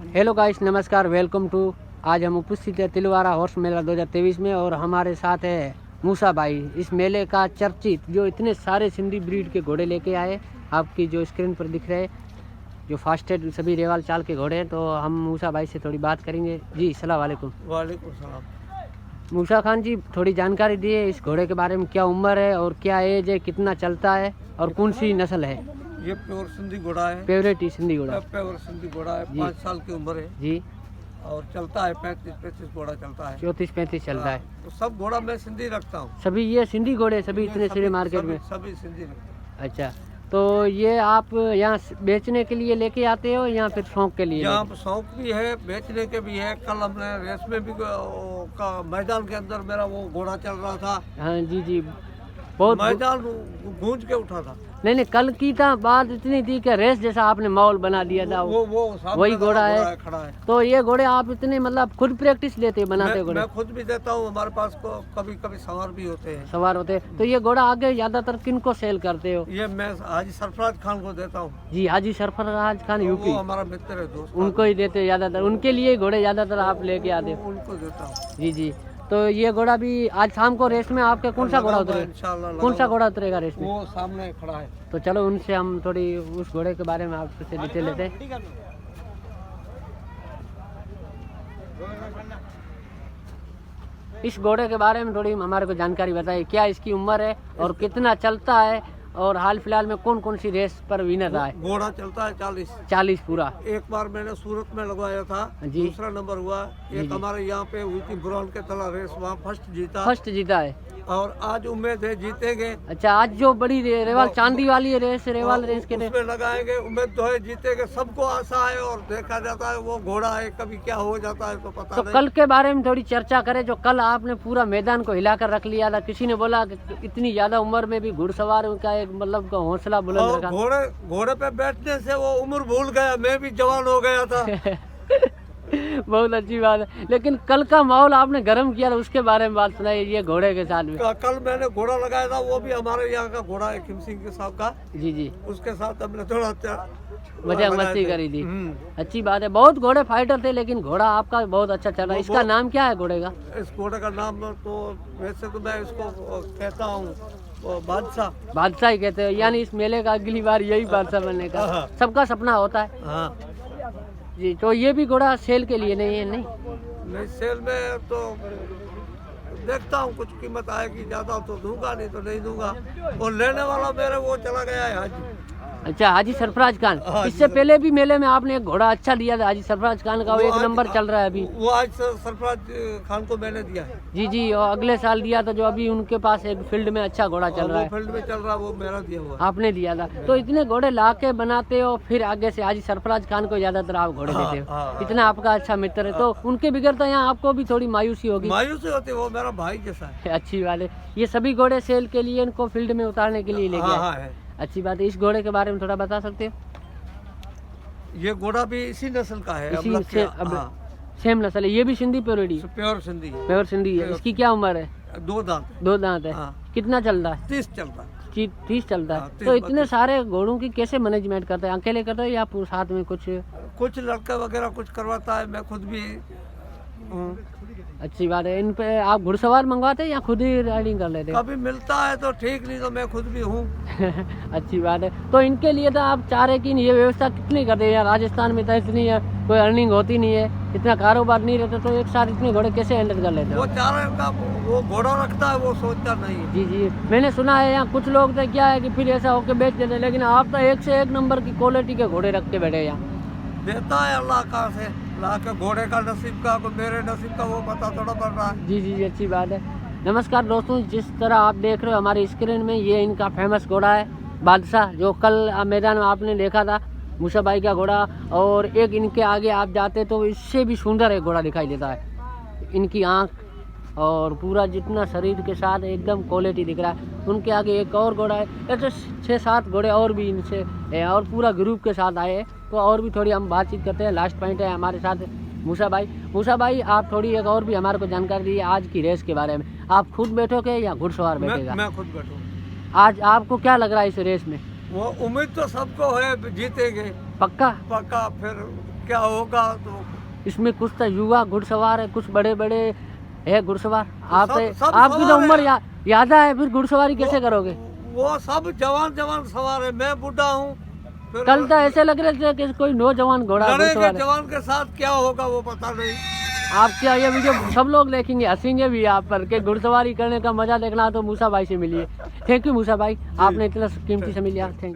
Hello guys, नमस्कार, welcome to. आज हम उपस्थित है तिलवारा हॉर्स मेला 2023 में और हमारे साथ है मूसा भाई। इस मेले का चर्चित जो इतने सारे सिंधी ब्रीड के घोड़े लेके आए, आपकी जो स्क्रीन पर दिख रहे हैं, जो फास्टेड सभी रेवाल चाल के घोड़े हैं। तो हम मूसा भाई से थोड़ी बात करेंगे। जी अस्सलाम वालेकुम। वालेकुम सलाम। मूसा खान जी, थोड़ी जानकारी दिए इस घोड़े के बारे में। क्या उम्र है और क्या एज है, कितना चलता है और कौन सी नस्ल है? ये प्योर सिंधी घोड़ा है। फेवरेट सिंधी घोड़ा? प्योर सिंधी घोड़ा है। 5 साल की उम्र है जी। और चलता है 35-35 घोड़ा चलता है। 34-35 चलता है। तो सब घोड़ा मैं सिंधी रखता हूँ। सभी ये सिंधी घोड़े सभी इतने सारे मार्केट में? सभी सिंधी रखता हूँ। अच्छा, तो ये आप यहाँ बेचने के लिए लेके आते हो या फिर शौक के लिए? यहाँ शौक भी है, बेचने के भी है। कल हमने रेस में भी का मैदान के अंदर मेरा वो घोड़ा चल रहा था। हाँ जी जी, बहुत मैदान गूंज के उठा था। नहीं, कल की था बात इतनी थी कि रेस जैसा आपने माहौल बना दिया था। वो वही घोड़ा है खड़ा है। तो ये घोड़े आप इतने मतलब खुद प्रैक्टिस लेते बनाते घोड़े? मैं खुद भी देता हूँ। हमारे पास को कभी कभी सवार भी होते हैं। सवार होते हैं। तो ये घोड़ा आगे ज्यादातर किन को सेल करते हो? ये मैं हाजी सरफराज खान को देता हूँ। जी, हाजी सरफराज खान यूपी, वो हमारा मित्र है, दोस्त। उनको ही देते हो ज्यादातर? उनके लिए घोड़े ज्यादातर आप लेके आते हो? उनको देता हूँ। जी जी। तो ये घोड़ा भी आज शाम को रेस में आपके कौन सा घोड़ा उतरेगा? इंशाल्लाह कौन सा घोड़ा उतरेगा रेस में? वो सामने खड़ा है। तो चलो उनसे हम थोड़ी उस घोड़े के बारे में आपसे डिटेल लेते हैं। इस घोड़े के बारे में थोड़ी हमारे को जानकारी बताइए। क्या इसकी उम्र है और कितना चलता है और हाल फिलहाल में कौन कौन सी रेस पर विनर रहा है? घोड़ा चलता है 40 पूरा। एक बार मैंने सूरत में लगवाया था, दूसरा नंबर हुआ। एक हमारे यहाँ पे हुई थी बुरान के तला रेस, वहाँ फर्स्ट जीता है। और आज उम्मीद है जीतेंगे। अच्छा, आज जो बड़ी रेवाल चांदी वाली रेस, रेवाल रेस के उसमें लगाएंगे। उम्मीद तो है जीतेंगे, सबको आशा है। और देखा जाता है वो घोड़ा है, कभी क्या हो जाता है तो पता तो नहीं। कल के बारे में थोड़ी चर्चा करें। जो कल आपने पूरा मैदान को हिलाकर रख लिया था, किसी ने बोला कि इतनी ज्यादा उम्र में भी घुड़सवार का एक मतलब का हौसला बुलंद रखा। घोड़े पे बैठने से वो उम्र भूल गया। मैं भी जवान हो गया था। बहुत अच्छी बात है। लेकिन कल का माहौल आपने गर्म किया था, उसके बारे में बात सुनाई। ये घोड़े के साथ में कल मैंने घोड़ा लगाया था, वो भी हमारे यहाँ का घोड़ा है, खिम सिंह के साहब का। जी जी। उसके साथ हमने थोड़ा मजाक मस्ती करी थी। अच्छी बात है। बहुत घोड़े फाइटर थे लेकिन घोड़ा आपका बहुत अच्छा चल रहा है। इसका नाम क्या है घोड़े का? इस घोड़े का नाम तो वैसे तो मैं इसको कहता हूँ बादशाह ही कहते हैं। यानी इस मेले का अगली बार यही बादशाह बनने का सबका सपना होता है। हाँ जी। तो ये भी घोड़ा सेल के लिए नहीं है? नहीं सेल में तो देखता हूँ, कुछ कीमत आएगी ज्यादा तो दूंगा, नहीं तो नहीं दूंगा। और लेने वाला मेरे वो चला गया है हाजी। अच्छा, हाजी सरफराज खान। इससे पहले भी मेले में आपने एक घोड़ा अच्छा दिया था हाजी सरफराज खान का, वो 1 नंबर चल रहा है अभी। वो आज सरफराज खान को मैंने दिया है। जी जी। और अगले साल दिया था जो अभी उनके पास एक फील्ड में अच्छा घोड़ा चल रहा है। फील्ड में चल रहा है, वो मेरा दिया हुआ। आपने दिया था। तो इतने घोड़े ला के बनाते हो, फिर आगे से हाजी सरफराज खान को ज्यादातर आप घोड़े देते हो। इतना आपका अच्छा मित्र है, तो उनके बिगड़ तो यहाँ आपको भी थोड़ी मायूसी होगी? मायूसी होती है, वो मेरा भाई जैसा है। अच्छी बात है। ये सभी घोड़े सेल के लिए, इनको फील्ड में उतारने के लिए लेके आए। अच्छी बात है। इस घोड़े के बारे में थोड़ा बता सकते हो? ये घोड़ा भी इसी नस्ल का है। सेम नस्ल है। ये भी सिंधी प्योरिटी? प्योर सिंधी है। प्योर सिंधी है। इसकी क्या उम्र है? 2 दांत। 2 दांत है। कितना चल रहा है? 30 चलता है। 30 चलता है। तो इतने सारे घोड़ों की कैसे मैनेजमेंट करते हैं? अकेले करते हैं या साथ में कुछ लड़का वगैरह कुछ करवाता है, मैं खुद भी हूँ। अच्छी बात है। इन पे आप घुड़सवार मंगवाते हैं या खुद ही राइडिंग कर लेते हैं? कभी मिलता है तो ठीक, नहीं तो मैं खुद भी हूँ। अच्छी बात है। तो इनके लिए तो आप चारे की ये व्यवस्था कितनी करते हैं? राजस्थान में तो इतनी कोई अर्निंग होती नहीं है, इतना कारोबार नहीं रहता, तो एक साथ इतने घोड़े कैसे हैंडल कर लेते हैं? वो चारे का वो घोड़ा रखता है, वो सोचता नहीं है। जी जी। मैंने सुना है यहाँ कुछ लोग तो क्या है कि फिर ऐसा होकर बेच देते हैं, लेकिन आप तो एक से एक नंबर की क्वालिटी के घोड़े रख के बैठे यहाँ। देता है अल्लाह का से ला के। घोड़े का नसीब का मेरे नसीब का वो पता थोड़ा पड़ रहा है। जी जी, अच्छी बात है। नमस्कार दोस्तों, जिस तरह आप देख रहे हो हमारी स्क्रीन में, ये इनका फेमस घोड़ा है बादशाह, जो कल मैदान में आपने देखा था, मूसा भाई का घोड़ा। और एक इनके आगे आप जाते तो इससे भी सुंदर एक घोड़ा दिखाई देता है। इनकी आँख और पूरा जितना शरीर के साथ एकदम क्वालिटी दिख रहा है। उनके आगे एक और घोड़ा है। ऐसे 6-7 घोड़े और भी इनसे है और पूरा ग्रुप के साथ आए हैं। तो और भी थोड़ी हम बातचीत करते हैं। लास्ट पॉइंट है हमारे साथ मूसा भाई। मूसा भाई, आप थोड़ी एक और भी हमारे को जानकारी दीजिए आज की रेस के बारे में। आप खुद बैठोगे या घुड़सवार बैठेगा? मैं खुद बैठूँ। आज आपको क्या लग रहा है इस रेस में? वो उम्मीद तो सबको है, जीतेंगे पक्का? फिर क्या होगा तो इसमें कुछ तो युवा घुड़सवार है, कुछ बड़े बड़े है घुड़सवार। आप सब आपकी तो सवार उम्र है। ज्यादा है, फिर घुड़सवारी कैसे करोगे? वो सब जवान जवान सवार है, मैं बूढ़ा हूँ। फिर कल तो ऐसे लग रहे थे कि कोई नौजवान घोड़ा लड़ेंगे घुड़सवार है। जवान के साथ, क्या होगा वो पता नहीं। आपका ये वीडियो सब लोग देखेंगे, हंसेंगे भी आप पर कि घुड़सवारी करने का मजा देखना तो मूसा भाई से मिलिए। थैंक यू मूसा भाई, आपने इतना कीमती समय लिया। Thank you.